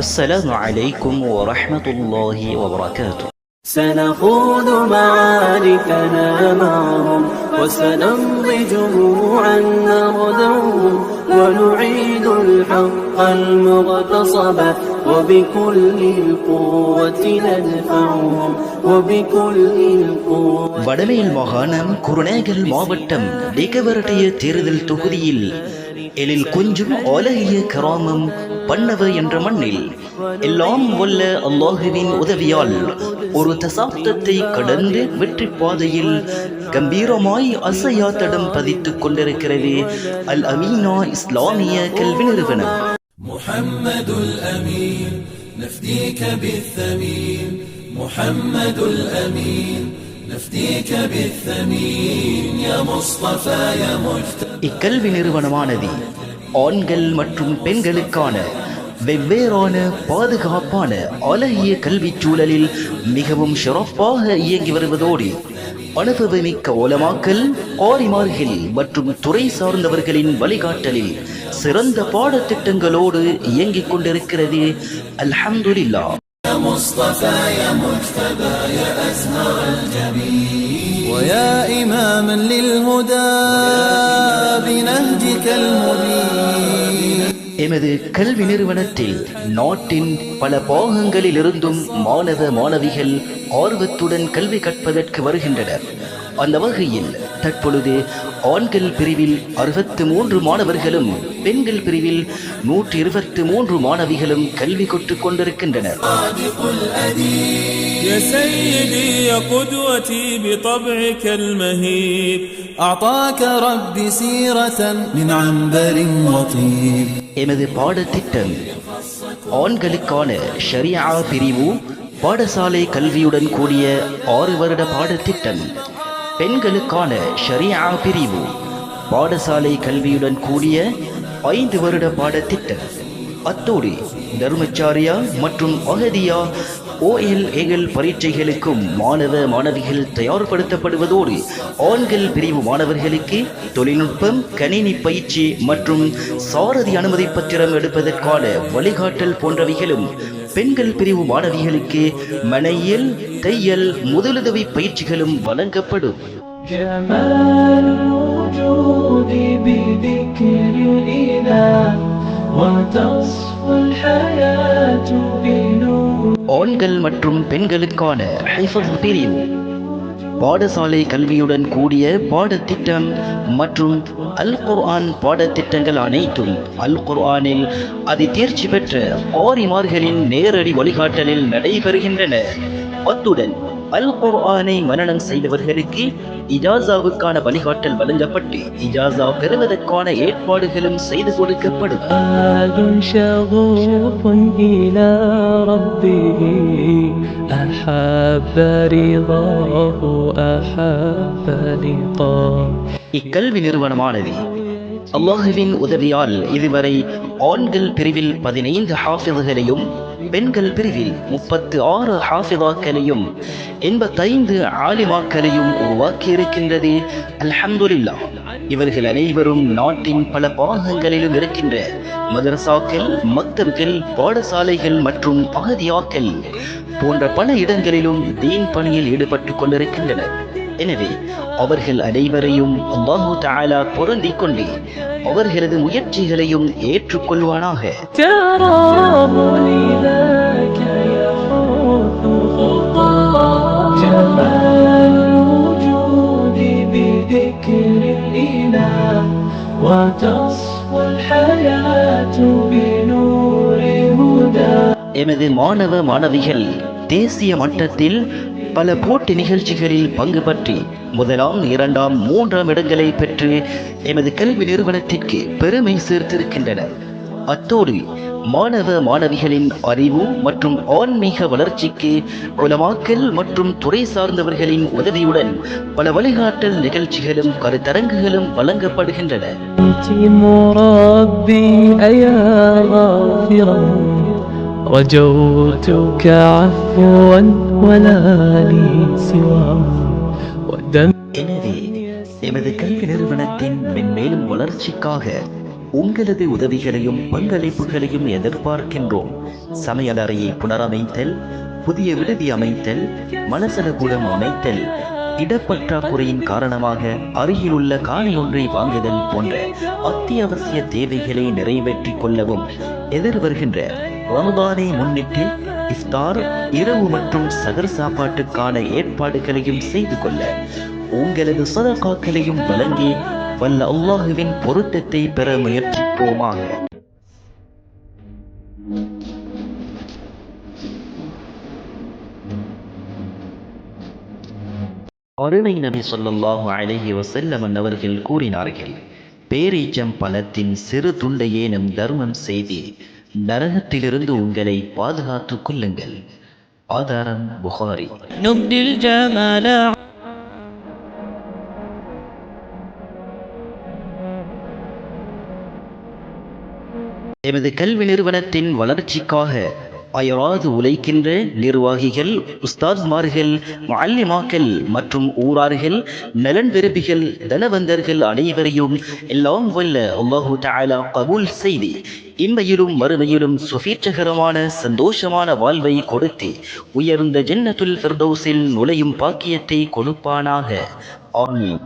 السلام عليكم ورحمة الله وبركاته. سنخوض معاركنا معهم وسنمضي جموعا نردوهم ونعيد الحق المغتصب وبكل القوة ندفعهم وبكل القوة. வடமேல் மாகாணம் குருநேகல் மாவட்டம் டேகவரட்டிய தேர்தல் தொகுதியில் எழில் கொஞ்சம் அழகிய கிராமம் பண்ணவ என்ற மண்ணில் எல்லாம் வல்ல அல்லாஹுவின் உதவியால் ஒரு தசாப்தத்தை கடந்து வெற்றி பாதையில் கம்பீரமாய் அசையா தடம் பதித்துக் கொண்டிருக்கிறது அல் அமீனா இஸ்லாமிய கல்வி நிறுவனம். முஹம்மதுல் அமீன் நஃப்தீக பித்தமீன் முஹம்மதுல் அமீன் நஃப்தீக பித்தமீன் யா முஸ்தஃபா யா முஜ்தபா. இக்கல்வி நிறுவனமானது ஆண்கள் மற்றும் பெண்களுக்கான வெவ்வேறான பாதுகாப்பான அழகிய கல்வி சூழலில் மிகவும் சிறப்பாக இயங்கி வருவதோடு அனுபவமிக்க உலமாக்கல், காரிமார்கள் மற்றும் துறை சார்ந்தவர்களின் வழிகாட்டலில் சிறந்த பாடத்திட்டங்களோடு இயங்கிக் கொண்டிருக்கிறது. அல்ஹம்துலில்லாஹ். يا مصطفى يا مجتبى يا أزهر الجميل ويا إماما للهدى بنهجك المبين. எமது கல்வி நிறுவனத்தில் நாட்டின் பல பாகங்களிலிருந்தும் மாணவ மாணவிகள் ஆர்வத்துடன் கல்வி கற்பதற்கு வருகின்றனர். அந்த வகையில் தற்பொழுது ஆண்கள் பிரிவில் 63 மாணவர்களும் பெண்கள் பிரிவில் 123 மாணவிகளும் கல்வி கற்றுக் கொண்டிருக்கின்றனர். يا سيدي يا قدوتي بطبعك المهيب أعطاك ربي سيرة من عنبر وطيب. எமது பாடத்திட்டம் ஆண்களுக்கான ஷரியா பிரிவு பாடசாலை கல்வியுடன் கூடிய 6 வருட பாடத்திட்டம், பெண்களுக்கான ஷரியா பிரிவு பாடசாலை கல்வியுடன் கூடிய 5 வருட பாடத்திட்டம். அத்தோடு தர்மச்சாரியா மற்றும் அகதியா OLAL பரீட்சைகளுக்கும் மாணவ மாணவிகள் தயார்படுத்தப்படுவதோடு ஆண்கள் பிரிவு மாணவர்களுக்கு தொழில்நுட்பம், கணினி பயிற்சி மற்றும் சாரதி அனுமதி பத்திரம் எடுப்பதற்கான வழிகாட்டல் போன்றவைகளும், பெண்கள் பிரிவு மாணவிகளுக்கு மனையியல், தையல் முதலுதவி பயிற்சிகளும் வழங்கப்படும். ஆண்கள் மற்றும் பெண்களுக்கான ஹிஃப்ஸ் பிரிவு பாடசாலை கல்வியுடன் கூடிய பாடத்திட்டம் மற்றும் அல் குர்ஆன் பாடத்திட்டங்கள் அனைத்தும் அல் குர்ஆனில் தேர்ச்சி பெற்ற காரிமார்களின் நேரடி வழிகாட்டலில் நடைபெறுகின்றன. அத்துடன் அல் குர்ஆனை மனனம் செய்தவர்களுக்கு இஜாசாவுக்கான வழிகாட்டல் வழங்கப்பட்டு இஜாசா பெறுவதற்கான ஏற்பாடுகளும் செய்து கொடுக்கப்படும். இக்கல்வி நிறுவனமானது அல்லாஹுவின் உதவியால் இதுவரை ஆண்கள் பிரிவில் 15 ஹாஃபிதுகளையும் பெண்கள் பிரிவில் 36 ஹாஃபிதாக்களையும் 85 ஆலிமாக்களையும் உருவாக்கி இருக்கின்றது. அல்ஹம்துலில்லாஹ். இவர்கள் அனைவரும் நாட்டின் பல பாகங்களிலும் இருக்கின்ற மதரசாக்கள், மக்தப்கள், பாடசாலைகள் மற்றும் அகதியாக்கள் போன்ற பல இடங்களிலும் தீன் பணியில் ஈடுபட்டுக் கொண்டிருக்கின்றனர். எனவே அவர்கள் அனைவரையும் அல்லாஹு தஆலா பொருந்திக் கொண்டு அவர்களது முயற்சிகளையும் ஏற்றுக்கொள்வானாக. எமது மாணவ மாணவிகள் தேசிய மட்டத்தில் பல போட்டி நிகழ்ச்சிகளில் பங்கு பற்றி 1ஆம், 2ஆம், 3ஆம் இடங்களை பெற்று எமது கல்வி நிறுவனத்திற்கு பெருமை சேர்த்திருக்கின்றனர். அத்தோடு மாணவ மாணவிகளின் அறிவு மற்றும் ஆன்மீக வளர்ச்சிக்கு உலமாக்கல் மற்றும் துறை சார்ந்தவர்களின் உதவியுடன் பல வழிகாட்டல் நிகழ்ச்சிகளும் கருத்தரங்குகளும் வழங்கப்படுகின்றன. رجوتك عفوا ولا لي سوى. எனவே எமது கல்வி நிறுவனத்தின் மென்மேலும் வளர்ச்சிக்காக உங்களது உதவிகளையும் பங்களிப்புகளையும் எதிர்பார்க்கின்றோம். சமையலறையை புனரமைத்தல், புதிய விடுதி அமைத்தல், மலசலகூடம் அமைத்தல், இடப்பற்றாக்குறையின் காரணமாக அருகிலுள்ள காணி ஒன்றை வாங்குதல் போன்ற அத்தியாவசிய தேவைகளை நிறைவேற்றிக் கொள்ளவும் எதிர்வருகின்ற ரமதானை முன்னிட்டு இஃப்தார், இரவு மற்றும் சகர் சாப்பாட்டுக்கான ஏற்பாடுகளையும் செய்து கொள்ள உங்களது சதகாக்களையும் வழங்கி வல்ல அல்லாஹுவின் பொருத்தத்தை பெற முயற்சிப்போமாக. அருமை நபி ஸல்லல்லாஹு அலைஹி வஸல்லம் அவர்கள் கூறினார்கள், பேரீச்சம் பழத்தின் சிறு துண்டையேனும் தர்மம் செய்து நரகத்திலிருந்து உங்களை பாதுகாத்துக் கொள்ளுங்கள். ஆதாரம் புகாரி. نبدي الجمال எமது கல்வி நிறுவனத்தின் வளர்ச்சிக்காக அயராது உழைக்கின்ற நிர்வாகிகள், உஸ்தாத்மார்கள், முஅல்லிமாக்கள் மற்றும் ஊரார்கள், நலன் விரும்பிகள், தனவந்தர்கள் அனைவரையும் எல்லாம் வல்ல அல்லாஹு தஆலா கபூல் செய்து இம்மையிலும் மறுமையிலும் சுபீட்சகரமான சந்தோஷமான வாழ்வை கொடுத்து உயர்ந்த ஜன்னத்துல் ஃபிர்தௌஸில் நுழையும் பாக்கியத்தை கொடுப்பானாக. ஆமீன்.